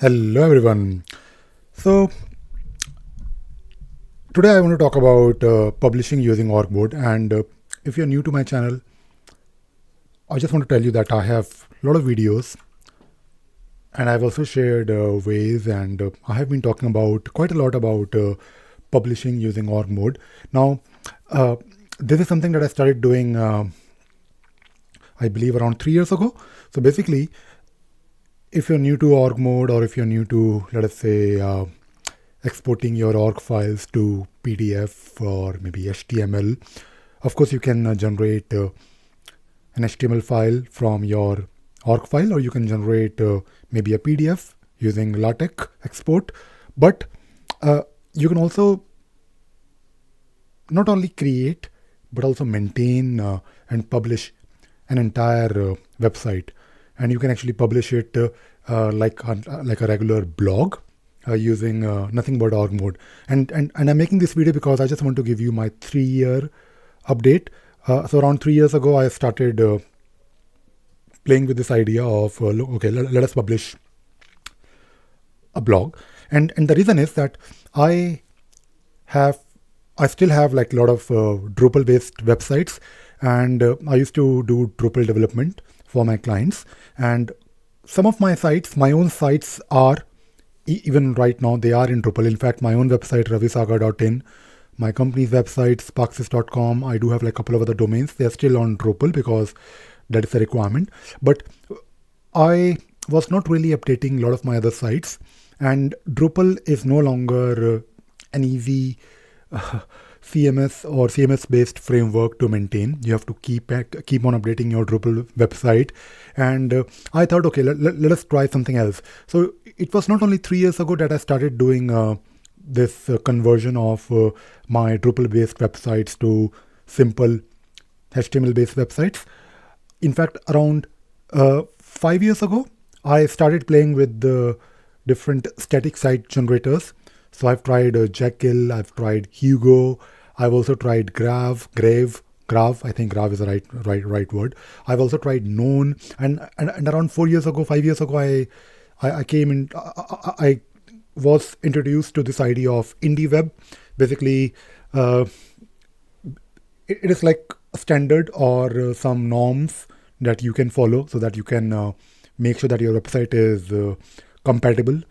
Hello everyone. So today I want to talk about publishing using org mode. And if you're new to my channel, I just want to tell you that I have a lot of videos, and I've also shared ways, and I have been talking about quite a lot about publishing using org mode. Now, uh, this is something that I started doing, I believe, around 3 years ago. So basically, if you're new to org mode, or if you're new to, let us say, exporting your org files to PDF or maybe HTML. Of course, you can generate an HTML file from your org file, or you can generate maybe a PDF using LaTeX export. But you can also not only create but also maintain and publish an entire website, and you can actually publish it like a regular blog using nothing but org mode. And I'm making this video because I just want to give you my 3-year update. So around 3 years ago, I started playing with this idea of let us publish a blog, and the reason is that I have I still have like a lot of Drupal based websites, and I used to do Drupal development for my clients, and some of my sites, my own sites, are even right now they are in Drupal. In fact, my own website ravisagar.in, my company's website sparksys.com, I do have like a couple of other domains. They are still on Drupal because that is a requirement. But I was not really updating a lot of my other sites, and Drupal is no longer an easy CMS or CMS based framework to maintain. You have to keep on updating your Drupal website, and I thought, okay, let us try something else. So it was not only 3 years ago that I started doing this conversion of my Drupal based websites to simple HTML based websites. In fact, around 5 years ago, I started playing with the different static site generators. So I've tried Jekyll, I've tried Hugo, I've also tried Grave. I think Grave is the right word. I've also tried Known, and around 4 years ago, 5 years ago, I came in. I was introduced to this idea of indie web. Basically, it is like a standard or some norms that you can follow, so that you can make sure that your website is compatible,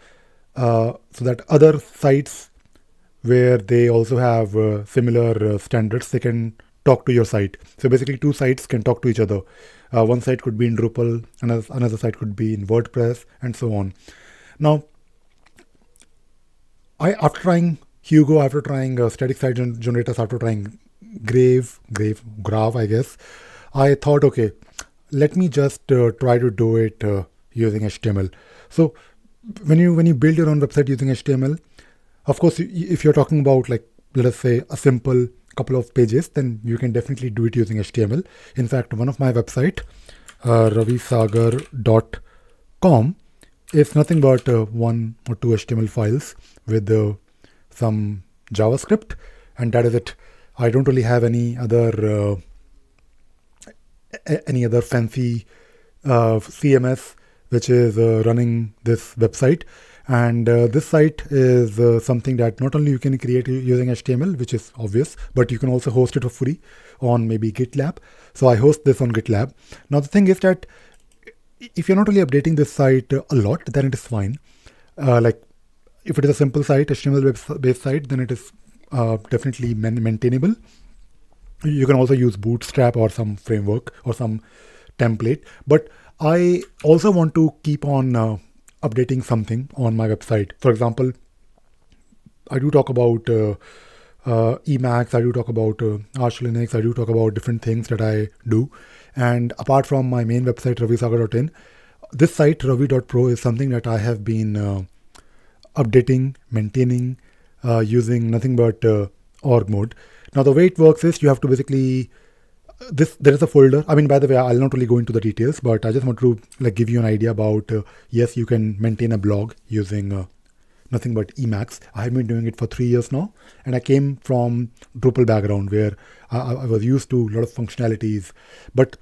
so that other sites where they also have similar standards, they can talk to your site. So basically, two sites can talk to each other. One site could be in Drupal, another site could be in WordPress, and so on. Now, after trying Hugo, after trying static site generators, after trying Grave, I guess, I thought, okay, let me just try to do it using HTML. So when you build your own website using HTML, of course, if you're talking about, like, let us say, a simple couple of pages, then you can definitely do it using HTML. In fact, one of my website, ravisagar.com, is nothing but 1 or 2 HTML files with some JavaScript, and that is it. I don't really have any other fancy CMS which is running this website. And this site is something that not only you can create using HTML, which is obvious, but you can also host it for free on maybe GitLab. So I host this on GitLab. Now the thing is that if you're not really updating this site a lot, then it is fine. Like if it is a simple site, HTML based site, then it is definitely maintainable. You can also use Bootstrap or some framework or some template. But I also want to keep on updating something on my website. For example, I do talk about Emacs, I do talk about Arch Linux, I do talk about different things that I do. And apart from my main website, ravisagar.in, this site, ravi.pro, is something that I have been updating, maintaining, using nothing but org mode. Now, the way it works is you have to basically, there is a folder. I mean, by the way, I'll not really go into the details, but I just want to like give you an idea about, yes, you can maintain a blog using nothing but Emacs. I have been doing it for 3 years now, and I came from Drupal background where I was used to a lot of functionalities, but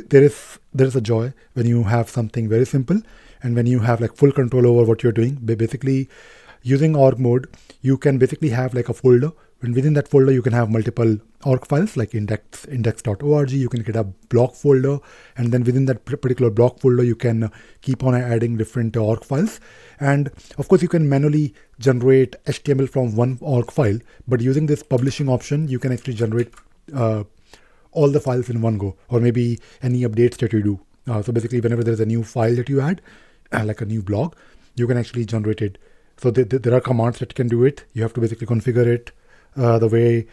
there is a joy when you have something very simple and when you have like full control over what you're doing. Basically, using org mode, you can basically have like a folder, and within that folder you can have multiple org files like index.org. You can get a block folder, and then within that particular block folder you can keep on adding different org files. And of course you can manually generate HTML from one org file, but using this publishing option you can actually generate all the files in one go, or maybe any updates that you do. So basically whenever there's a new file that you add, like a new blog, you can actually generate it. So there are commands that can do it. You have to basically configure it the way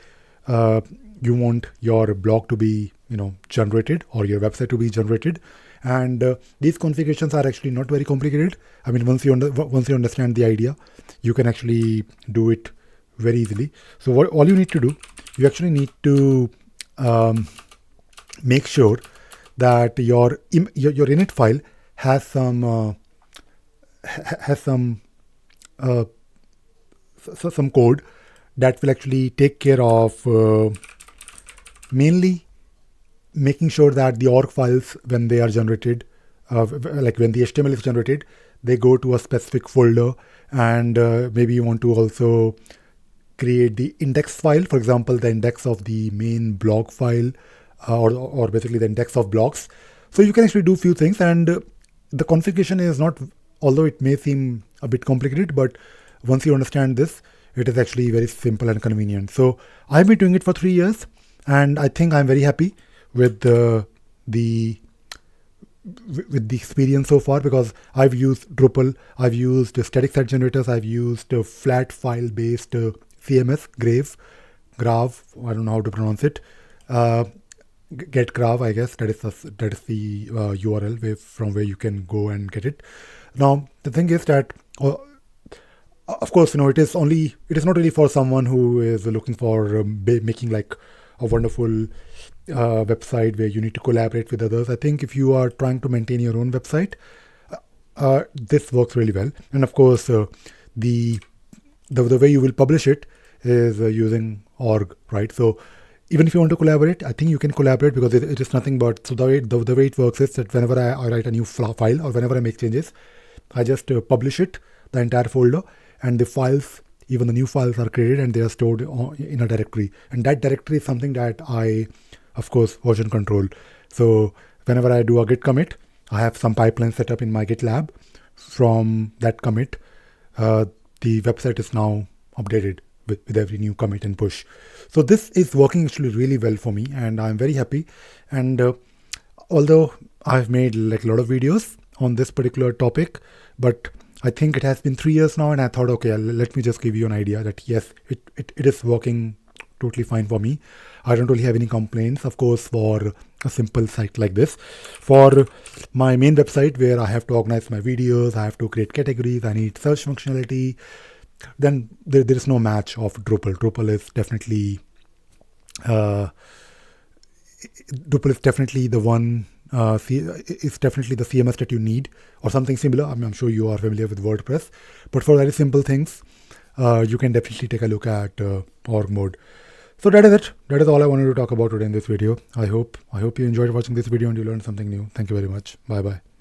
you want your blog to be, generated, or your website to be generated. And these configurations are actually not very complicated. I mean, once you understand the idea, you can actually do it very easily. So all you need to do, you actually need to make sure that your init file has some code that will actually take care of mainly making sure that the org files, when they are generated, like when the HTML is generated, they go to a specific folder. And maybe you want to also create the index file, for example, the index of the main blog file, or basically the index of blogs. So you can actually do a few things, and the configuration is not, although it may seem a bit complicated, but once you understand this, it is actually very simple and convenient. So I've been doing it for 3 years, and I think I'm very happy with the experience so far, because I've used Drupal, I've used static site generators, I've used flat file based CMS, Graph, I don't know how to pronounce it, get Graph, I guess that is the URL from where you can go and get it. Now the thing is that of course, it is not really for someone who is looking for making like a wonderful website where you need to collaborate with others. I think if you are trying to maintain your own website, this works really well. And of course, the way you will publish it is using org, right? So even if you want to collaborate, I think you can collaborate, because it is nothing but, so the way it works is that whenever I write a new file, or whenever I make changes, I just publish it, the entire folder, and the files, even the new files, are created and they are stored in a directory. And that directory is something that I, of course, version control. So whenever I do a git commit, I have some pipeline set up in my GitLab. From that commit, the website is now updated with every new commit and push. So this is working actually really well for me, and I'm very happy. And although I've made like a lot of videos on this particular topic, but I think it has been 3 years now, and I thought, okay, let me just give you an idea that yes, it is working totally fine for me. I don't really have any complaints, of course, for a simple site like this. For my main website, where I have to organize my videos, I have to create categories, I need search functionality, then there is no match of Drupal. Drupal is definitely the one. It's definitely the CMS that you need, or something similar. I'm sure you are familiar with WordPress, but for very simple things, you can definitely take a look at org mode. So that is it. That is all I wanted to talk about today in this video. I hope you enjoyed watching this video and you learned something new. Thank you very much. Bye bye.